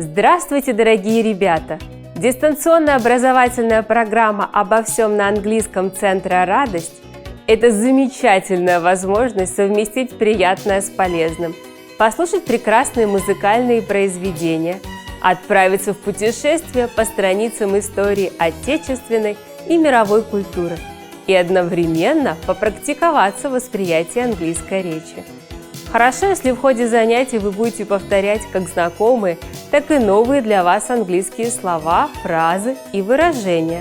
Здравствуйте, дорогие ребята! Дистанционная образовательная программа «Обо всем на английском» Центра «Радость» – это замечательная возможность совместить приятное с полезным, послушать прекрасные музыкальные произведения, отправиться в путешествие по страницам истории отечественной и мировой культуры и одновременно попрактиковаться в восприятии английской речи. Хорошо, если в ходе занятий вы будете повторять как знакомые, так и новые для вас английские слова, фразы и выражения.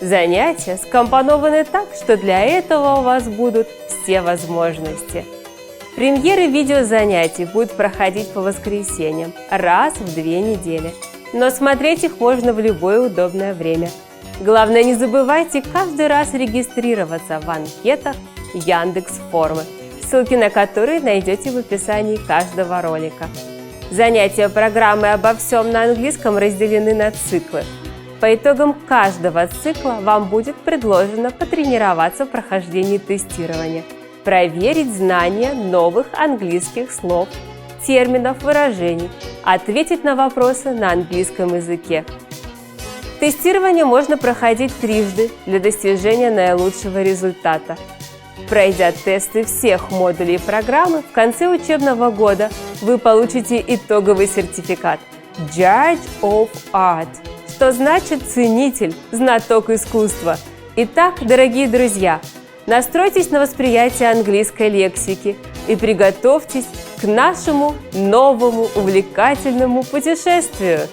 Занятия скомпонованы так, что для этого у вас будут все возможности. Премьеры видеозанятий будут проходить по воскресеньям раз в 2 недели, но смотреть их можно в любое удобное время. Главное, не забывайте каждый раз регистрироваться в анкетах Яндекс.Формы, ссылки на которые найдете в описании каждого ролика. Занятия программы «Обо всем на английском» разделены на циклы. По итогам каждого цикла вам будет предложено потренироваться в прохождении тестирования, проверить знания новых английских слов, терминов, выражений, ответить на вопросы на английском языке. Тестирование можно проходить трижды для достижения наилучшего результата. Пройдя тесты всех модулей программы, в конце учебного года вы получите итоговый сертификат Judge of Art, что значит ценитель, знаток искусства. Итак, дорогие друзья, настройтесь на восприятие английской лексики и приготовьтесь к нашему новому увлекательному путешествию.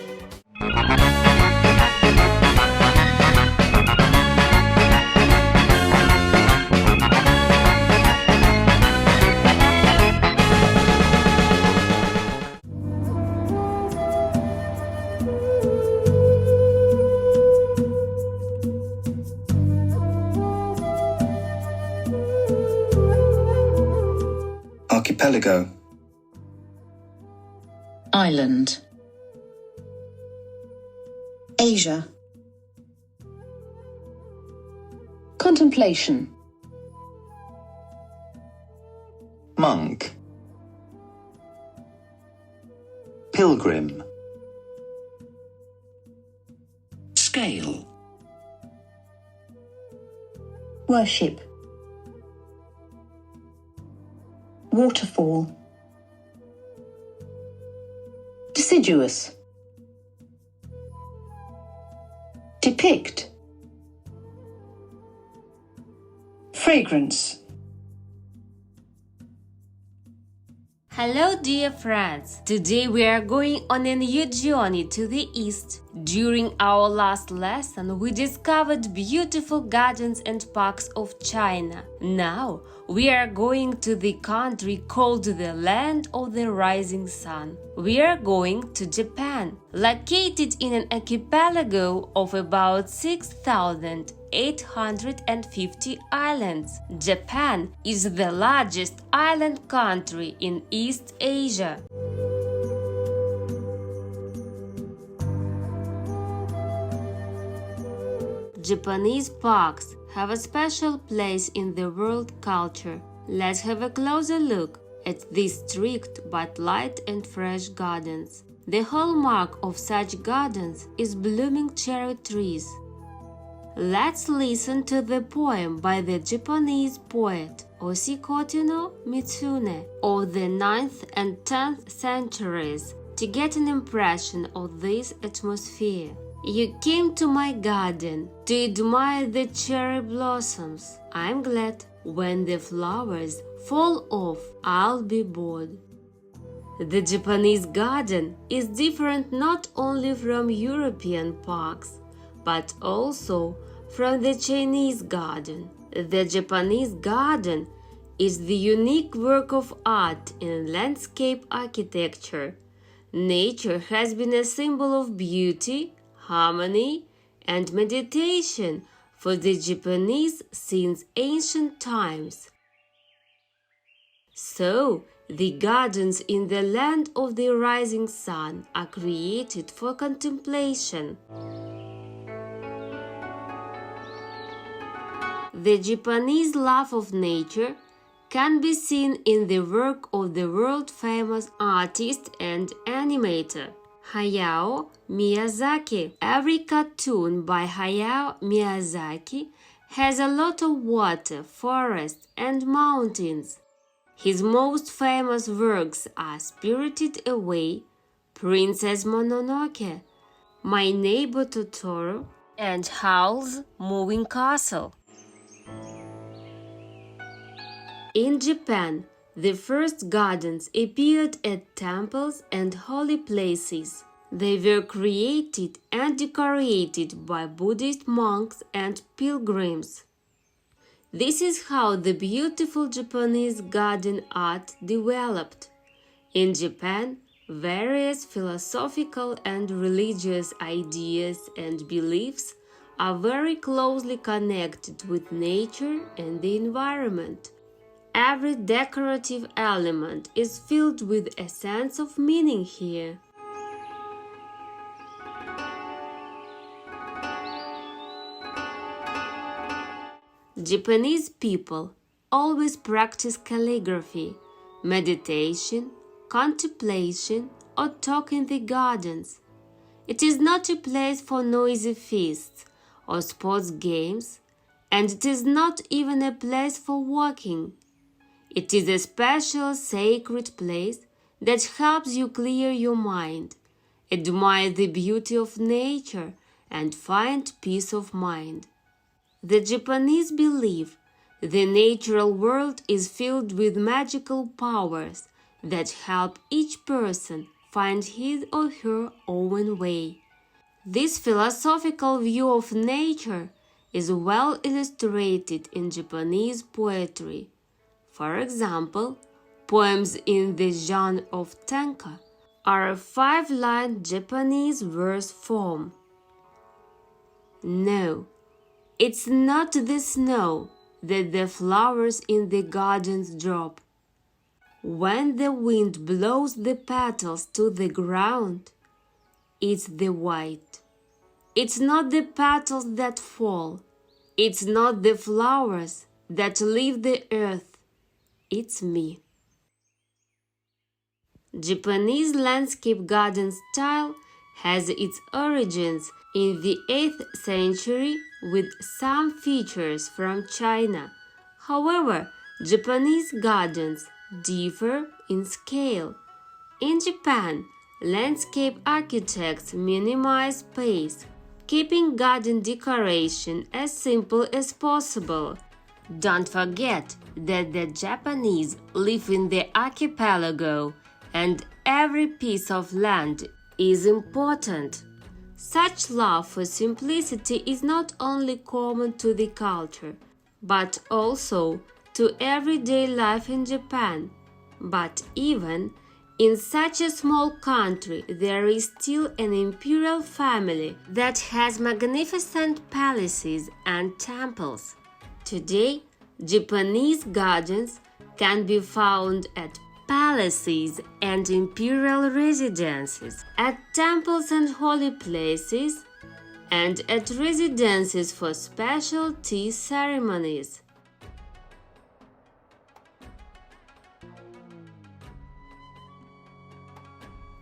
Archipelago. Island. Asia. Contemplation. Monk. Pilgrim. Scale. Worship. Waterfall. Deciduous. Depict. Fragrance. Hello, dear friends! Today we are going on a new journey to the east. During our last lesson, we discovered beautiful gardens and parks of China. Now, we are going to the country called the Land of the Rising Sun. We are going to Japan, located in an archipelago of about 6,850 islands. Japan is the largest island country in East Asia. Japanese parks have a special place in the world culture. Let's have a closer look at these strict but light and fresh gardens. The hallmark of such gardens is blooming cherry trees. Let's listen to the poem by the Japanese poet Osikoto no Mitsune of the 9th and 10th centuries to get an impression of this atmosphere. You came to my garden to admire the cherry blossoms. I'm glad when the flowers fall off, I'll be bored. The Japanese garden is different not only from European parks, but also from the Chinese garden. The Japanese garden is the unique work of art in landscape architecture. Nature has been a symbol of beauty, harmony, and meditation for the Japanese since ancient times. So, the gardens in the land of the rising sun are created for contemplation. The Japanese love of nature can be seen in the work of the world-famous artist and animator Hayao Miyazaki. Every cartoon by Hayao Miyazaki has a lot of water, forests, and mountains. His most famous works are Spirited Away, Princess Mononoke, My Neighbor Totoro, and Howl's Moving Castle. In Japan, the first gardens appeared at temples and holy places. They were created and decorated by Buddhist monks and pilgrims. This is how the beautiful Japanese garden art developed. In Japan, various philosophical and religious ideas and beliefs are very closely connected with nature and the environment. Every decorative element is filled with a sense of meaning here. Japanese people always practice calligraphy, meditation, contemplation, or talk in the gardens. It is not a place for noisy feasts or sports games, and it is not even a place for walking. It is a special sacred place that helps you clear your mind, admire the beauty of nature, and find peace of mind. The Japanese believe the natural world is filled with magical powers that help each person find his or her own way. This philosophical view of nature is well illustrated in Japanese poetry. For example, poems in the genre of tanka are a 5-line Japanese verse form. No, it's not the snow that the flowers in the gardens drop. When the wind blows the petals to the ground, it's the white. It's not the petals that fall. It's not the flowers that leave the earth. It's me. Japanese landscape garden style has its origins in the 8th century with some features from China. However, Japanese gardens differ in scale. In Japan, landscape architects minimize space, keeping garden decoration as simple as possible. Don't forget that the Japanese live in the archipelago, and every piece of land is important. Such love for simplicity is not only common to the culture, but also to everyday life in Japan. But even in such a small country, there is still an imperial family that has magnificent palaces and temples. Today, Japanese gardens can be found at palaces and imperial residences, at temples and holy places, and at residences for special tea ceremonies.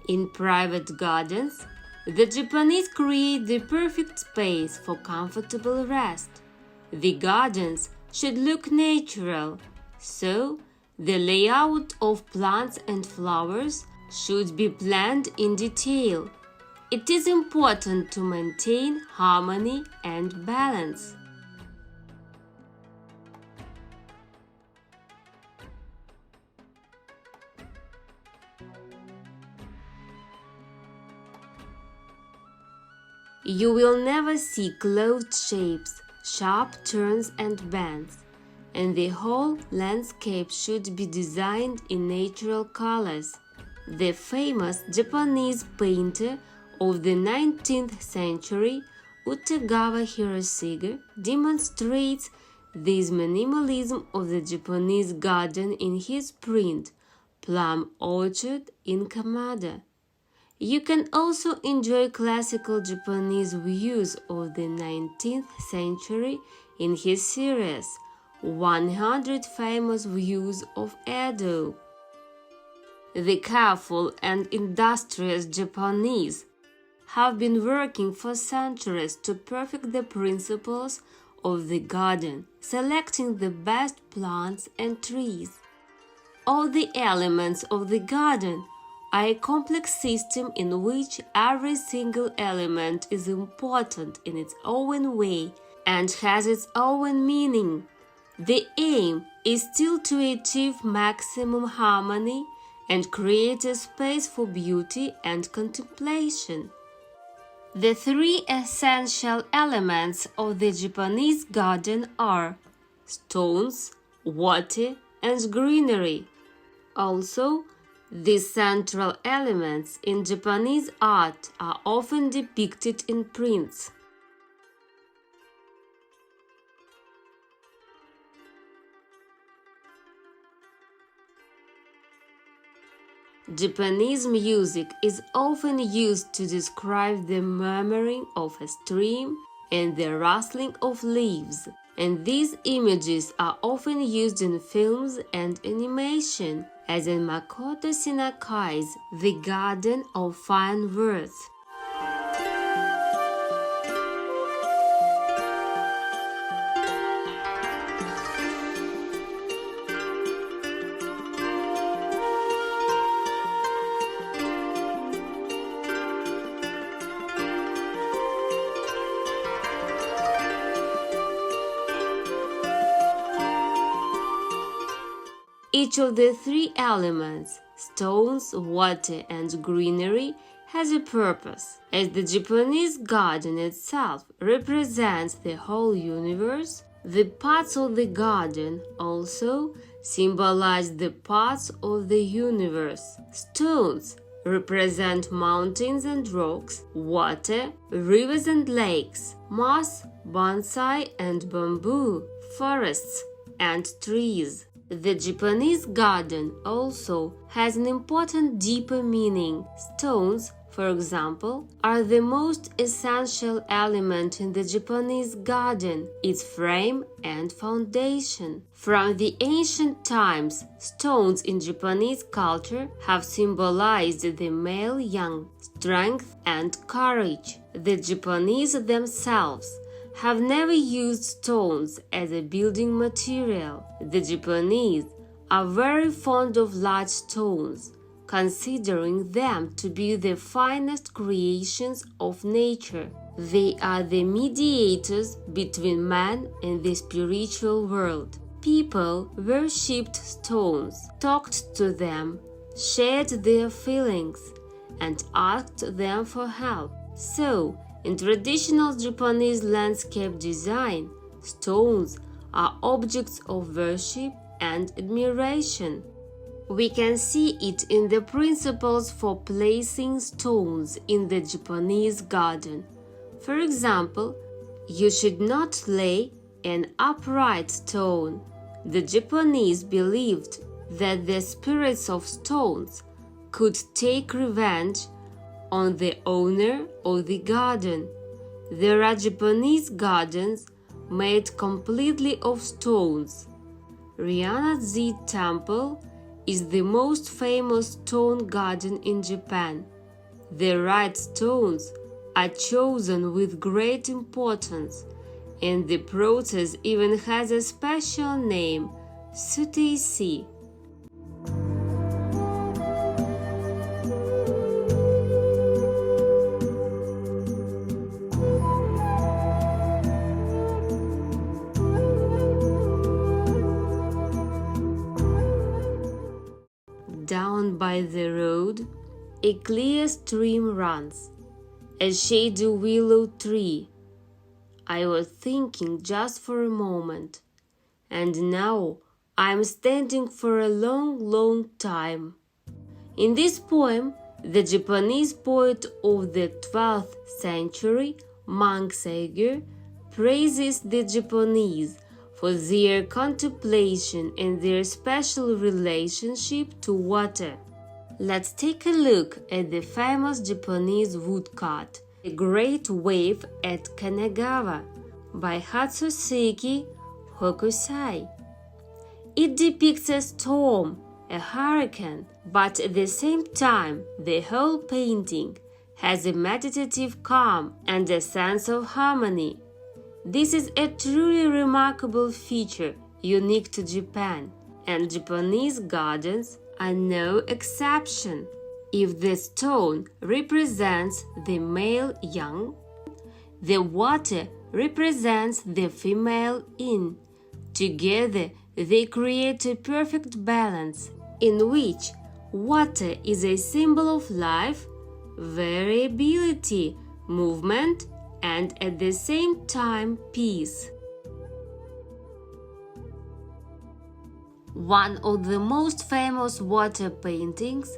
In private gardens, the Japanese create the perfect space for comfortable rest. The gardens should look natural, so the layout of plants and flowers should be planned in detail. It is important to maintain harmony and balance. You will never see closed shapes, sharp turns and bends, and the whole landscape should be designed in natural colors. The famous Japanese painter of the 19th century, Utagawa Hiroshige, demonstrates this minimalism of the Japanese garden in his print, Plum Orchard in Kamada. You can also enjoy classical Japanese views of the 19th century in his series, 100 Famous Views of Edo. The careful and industrious Japanese have been working for centuries to perfect the principles of the garden, selecting the best plants and trees. All the elements of the garden are a complex system in which every single element is important in its own way and has its own meaning. The aim is still to achieve maximum harmony and create a space for beauty and contemplation. The three essential elements of the Japanese garden are stones, water, and greenery. Also, these central elements in Japanese art are often depicted in prints. Japanese music is often used to describe the murmuring of a stream and the rustling of leaves, and these images are often used in films and animation, as in Makoto Shinakai's The Garden of Fine Words. Each of the three elements, stones, water, and greenery, has a purpose. As the Japanese garden itself represents the whole universe, the parts of the garden also symbolize the parts of the universe. Stones represent mountains and rocks, water, rivers and lakes, moss, bonsai and bamboo, forests and trees. The Japanese garden also has an important deeper meaning. Stones, for example, are the most essential element in the Japanese garden, its frame and foundation. From the ancient times, stones in Japanese culture have symbolized the male young, strength and courage. The Japanese themselves have never used stones as a building material. The Japanese are very fond of large stones, considering them to be the finest creations of nature. They are the mediators between man and the spiritual world. People worshipped stones, talked to them, shared their feelings, and asked them for help. So, in traditional Japanese landscape design, stones are objects of worship and admiration. We can see it in the principles for placing stones in the Japanese garden. For example, you should not lay an upright stone. The Japanese believed that the spirits of stones could take revenge on the owner of the garden. There are Japanese gardens made completely of stones. Ryanazi Temple is the most famous stone garden in Japan. The right stones are chosen with great importance, and the process even has a special name, suteisi. Down by the road, a clear stream runs, a shady willow tree. I was thinking just for a moment, and now I am standing for a long, long time. In this poem, the Japanese poet of the 12th century, Monk Seiger, praises the Japanese for their contemplation and their special relationship to water. Let's take a look at the famous Japanese woodcut, The Great Wave at Kanagawa by Hatsuseki Hokusai. It depicts a storm, a hurricane, but at the same time, the whole painting has a meditative calm and a sense of harmony. This is a truly remarkable feature unique to Japan, and Japanese gardens are no exception. If the stone represents the male yang, the water represents the female yin. Together, they create a perfect balance in which water is a symbol of life, variability, movement, and at the same time peace. One of the most famous water paintings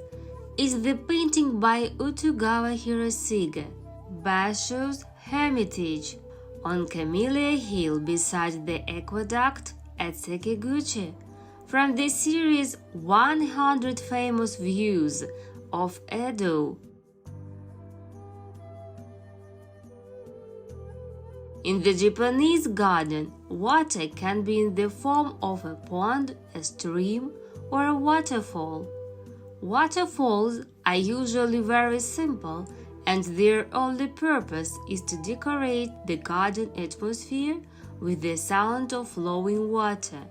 is the painting by Utogawa Hiroshiga, Basho's Hermitage, on Camellia Hill beside the aqueduct at Sekiguchi, from the series 100 Famous Views of Edo. In the Japanese garden, water can be in the form of a pond, a stream, or a waterfall. Waterfalls are usually very simple, and their only purpose is to decorate the garden atmosphere with the sound of flowing water.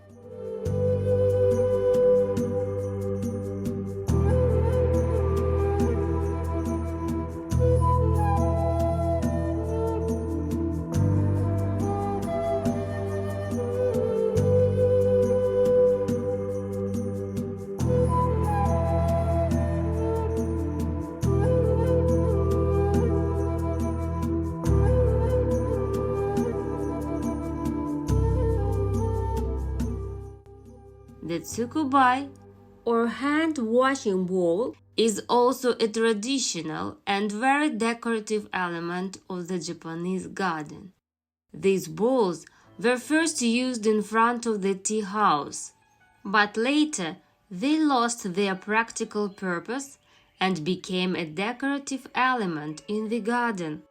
The tsukubai, or hand-washing bowl, is also a traditional and very decorative element of the Japanese garden. These bowls were first used in front of the tea house, but later they lost their practical purpose and became a decorative element in the garden.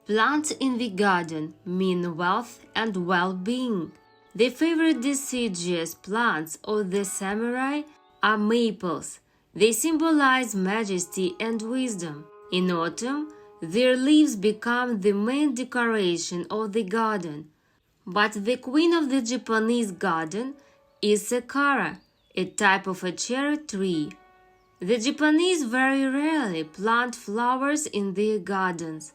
Plants in the garden mean wealth and well-being. The favorite deciduous plants of the samurai are maples. They symbolize majesty and wisdom. In autumn, their leaves become the main decoration of the garden. But the queen of the Japanese garden is sakura, a type of a cherry tree. The Japanese very rarely plant flowers in their gardens.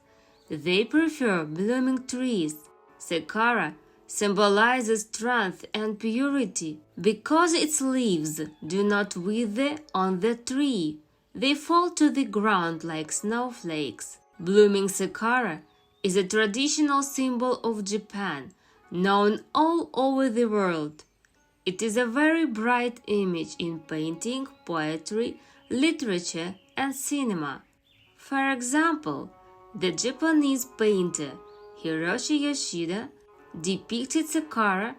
They prefer blooming trees. Sakura symbolizes strength and purity. Because its leaves do not wither on the tree, they fall to the ground like snowflakes. Blooming sakura is a traditional symbol of Japan, known all over the world. It is a very bright image in painting, poetry, literature, and cinema. For example, the Japanese painter Hiroshi Yoshida depicted sakura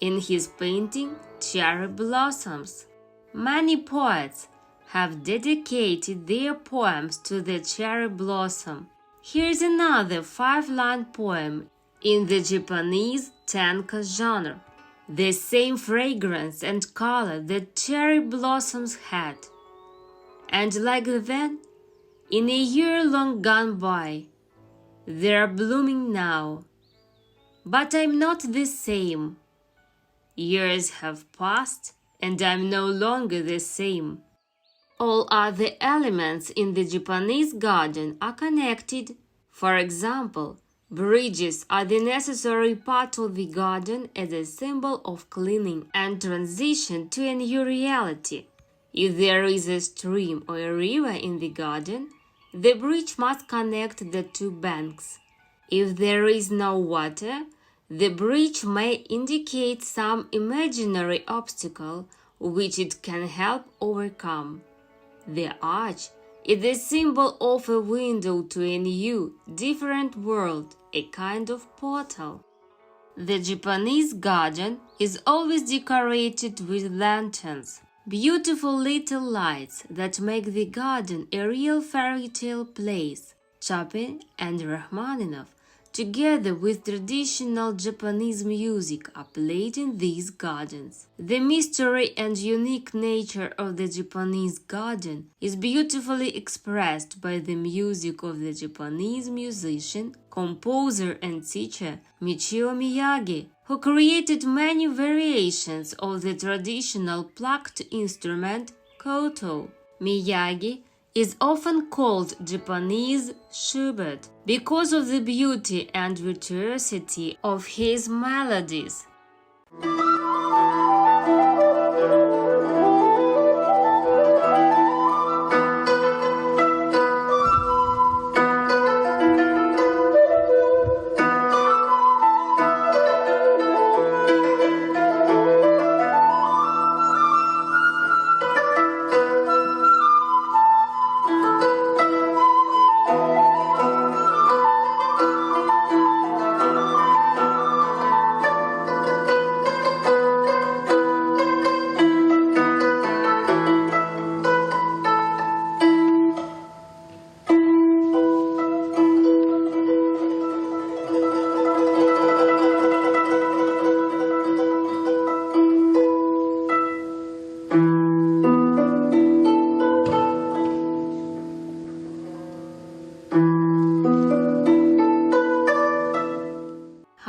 in his painting Cherry Blossoms. Many poets have dedicated their poems to the cherry blossom. Here's another 5-line poem in the Japanese tanka genre. The same fragrance and color that cherry blossoms had. And like then, in a year long gone by, they are blooming now. But I'm not the same. Years have passed, and I'm no longer the same. All other elements in the Japanese garden are connected. For example, bridges are the necessary part of the garden as a symbol of cleaning and transition to a new reality. If there is a stream or a river in the garden, the bridge must connect the two banks. If there is no water, the bridge may indicate some imaginary obstacle which it can help overcome. The arch is the symbol of a window to a new, different world, a kind of portal. The Japanese garden is always decorated with lanterns, beautiful little lights that make the garden a real fairy tale place. Chopin and Rachmaninoff together with traditional Japanese music, are played in these gardens. The mystery and unique nature of the Japanese garden is beautifully expressed by the music of the Japanese musician, composer and teacher Michio Miyagi, who created many variations of the traditional plucked instrument koto. Miyagi is often called Japanese Schubert because of the beauty and virtuosity of his melodies.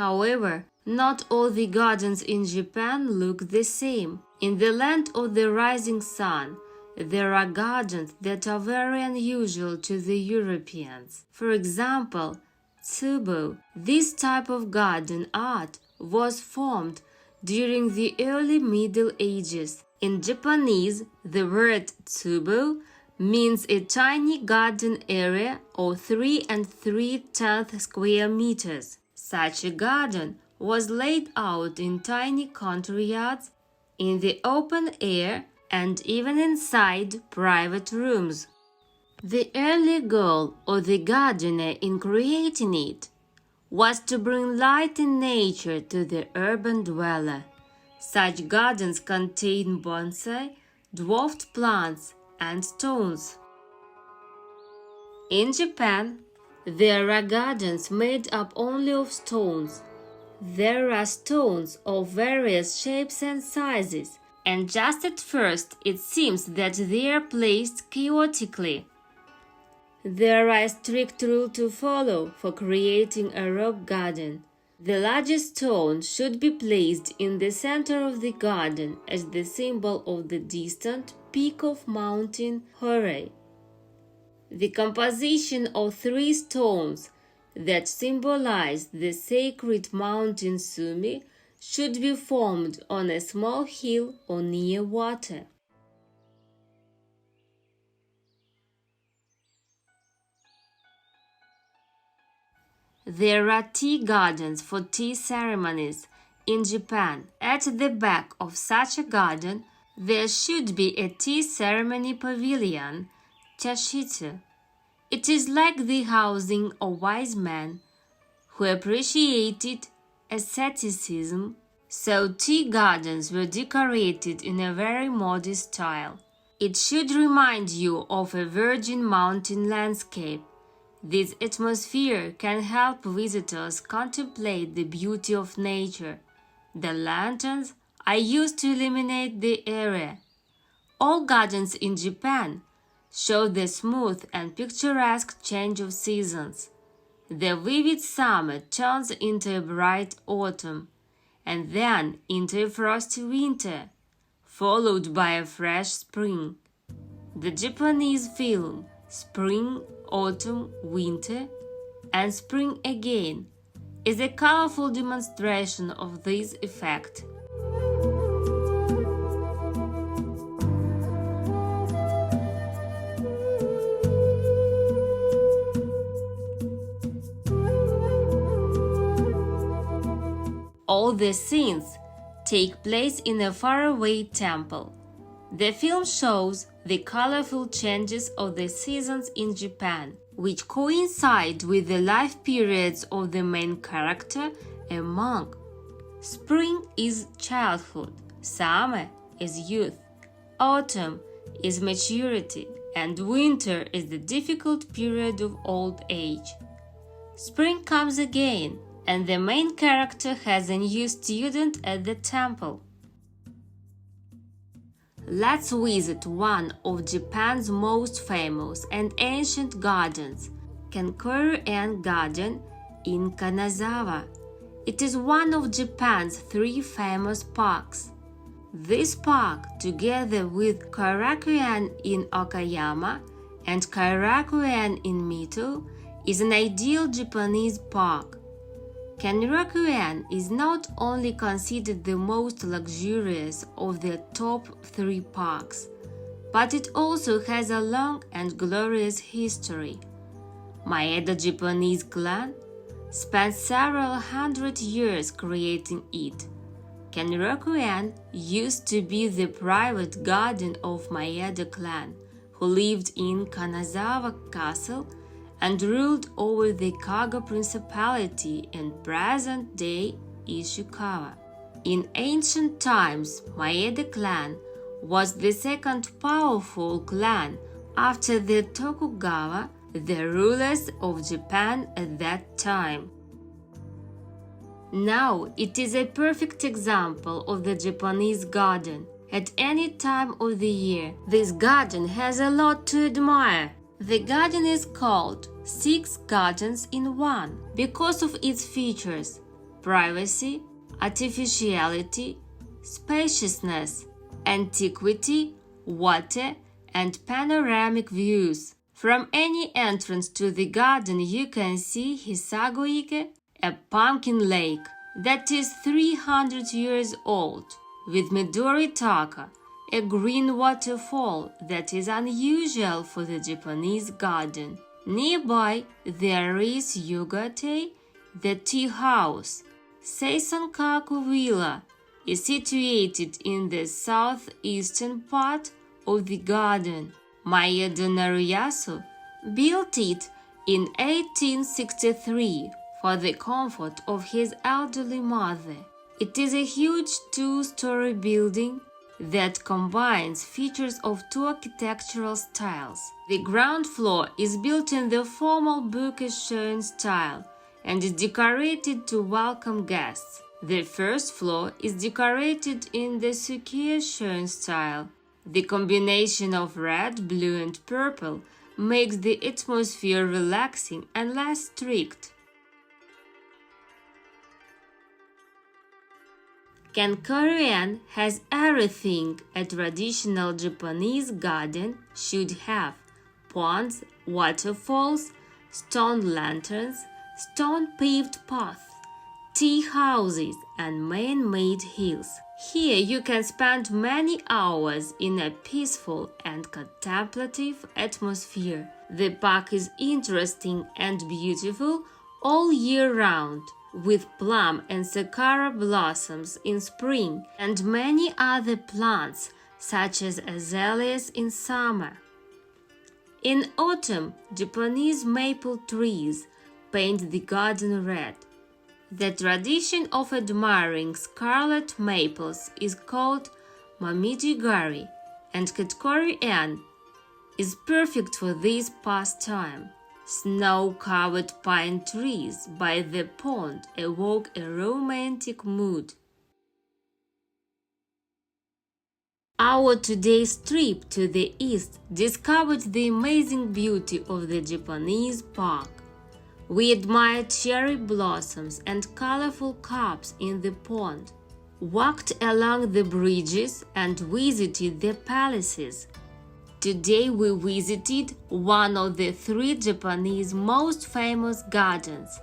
However, not all the gardens in Japan look the same. In the land of the rising sun, there are gardens that are very unusual to the Europeans. For example, tsubo. This type of garden art was formed during the early Middle Ages. In Japanese, the word tsubo means a tiny garden area of 3 3/10 square meters. Such a garden was laid out in tiny country yards, in the open air, and even inside private rooms. The early goal of the gardener in creating it was to bring light and nature to the urban dweller. Such gardens contain bonsai, dwarfed plants, and stones. In Japan, there are gardens made up only of stones. There are stones of various shapes and sizes, and just at first it seems that they are placed chaotically. There are a strict rule to follow for creating a rock garden. The largest stone should be placed in the center of the garden as the symbol of the distant peak of Mountain Horai. The composition of 3 stones that symbolize the sacred mountain Sumi should be formed on a small hill or near water. There are tea gardens for tea ceremonies in Japan. At the back of such a garden, there should be a tea ceremony pavilion, chashitsu. It is like the housing of wise men who appreciated asceticism, so tea gardens were decorated in a very modest style. It should remind you of a virgin mountain landscape. This atmosphere can help visitors contemplate the beauty of nature. The lanterns are used to illuminate the area. All gardens in Japan show the smooth and picturesque change of seasons. The vivid summer turns into a bright autumn, and then into a frosty winter, followed by a fresh spring. The Japanese film Spring, Autumn, Winter, and Spring Again is a colorful demonstration of this effect. All the scenes take place in a faraway temple. The film shows the colorful changes of the seasons in Japan, which coincide with the life periods of the main character, a monk. Spring is childhood, summer is youth, autumn is maturity, and winter is the difficult period of old age. Spring comes again, and the main character has a new student at the temple. Let's visit one of Japan's most famous and ancient gardens, Kankyoku Garden in Kanazawa. It is one of Japan's 3 famous parks. This park, together with Kairaku in Okayama and Kairaku in Mito, is an ideal Japanese park. Kairaku is not only considered the most luxurious of the top 3 parks, but it also has a long and glorious history. Maeda Japanese clan spent several hundred years creating it. Kairaku used to be the private garden of Maeda clan, who lived in Kanazawa Castle and ruled over the Kaga Principality in present-day Ishikawa. In ancient times, Maeda clan was the second powerful clan after the Tokugawa, the rulers of Japan at that time. Now it is a perfect example of the Japanese garden. At any time of the year, this garden has a lot to admire. The garden is called 6 Gardens in One because of its features: privacy, artificiality, spaciousness, antiquity, water, and panoramic views. From any entrance to the garden you can see Hisagoike, a pumpkin lake that is 300 years old, with Midori Taka, a green waterfall that is unusual for the Japanese garden. Nearby there is Yogate, the tea house. Seisankaku Villa is situated in the southeastern part of the garden. Maeda Nariyasu built it in 1863 for the comfort of his elderly mother. It is a huge 2-story building that combines features of 2 architectural styles. The ground floor is built in the formal Buke-Shoin style and is decorated to welcome guests. The first floor is decorated in the Sukiya-Shoin style. The combination of red, blue, and purple makes the atmosphere relaxing and less strict. Kankyoku has everything a traditional Japanese garden should have: ponds, waterfalls, stone lanterns, stone-paved paths, tea houses, and man-made hills. Here you can spend many hours in a peaceful and contemplative atmosphere. The park is interesting and beautiful all year round, with plum and sakura blossoms in spring and many other plants such as azaleas in summer. In autumn, Japanese maple trees paint the garden red. The tradition of admiring scarlet maples is called Momijigari, and Kankyoku is perfect for this pastime. Snow-covered pine trees by the pond evoke a romantic mood. Our today's trip to the east discovered the amazing beauty of the Japanese park. We admired cherry blossoms and colorful cups in the pond, walked along the bridges, and visited the palaces. Today we visited one of the 3 Japanese most famous gardens,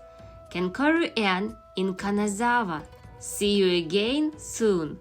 Kankyoku in Kanazawa. See you again soon!